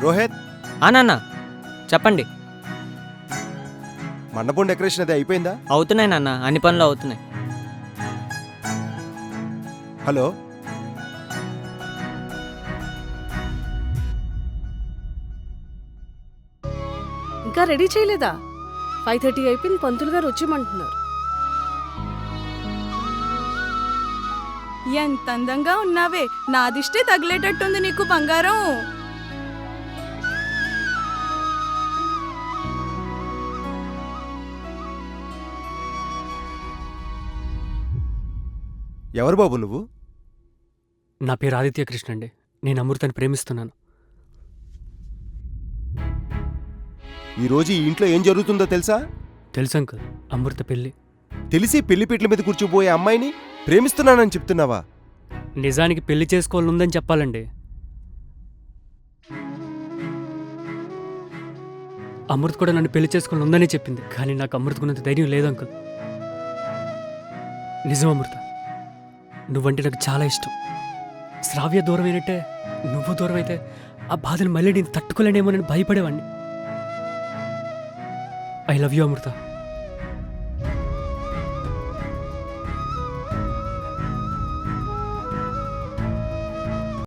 రోహిత్, నాన్న చెప్పండి. మండపం డెకరేషన్ అది అయిపోయిందా? అవుతున్నాయి నాన్న, అన్ని పనులు అవుతున్నాయి. హలో, ఇంకా రెడీ చేయలేదా? 5:30 అయిపోయింది, పంతులు గారు వచ్చేయమంటున్నారు. ఎంత అందంగా ఉన్నావే, నా దిష్టే తగిలేటట్టుంది నీకు బంగారం. ఎవరు బాబు నువ్వు? నా పేరు ఆదిత్య కృష్ణ అండి. నేను అమృతని ప్రేమిస్తున్నాను. ఈరోజు ఈ ఇంట్లో ఏం జరుగుతుందో తెలుసా? తెలుసు అంకుల్, అమృత పెళ్ళి. తెలిసి పెళ్లిపీటల మీద కూర్చోబోయే అమ్మాయిని ప్రేమిస్తున్నానని చెప్తున్నావా? నిజానికి పెళ్లి చేసుకోవాలందని చెప్పాలండి. అమృత కూడా నన్ను పెళ్లి చేసుకోవాలని ఉందని చెప్పింది, కానీ నాకు అమృతకున్నంత ధైర్యం లేదు అంకుల్. నిజం అమృత, నువ్వంటే నాకు చాలా ఇష్టం. శ్రావ్య దూరం అయినట్టే నువ్వు దూరం అయితే ఆ బాధను మళ్ళీ నేను తట్టుకోలేనేమోనని భయపడేవాడిని. I love you Amrutha.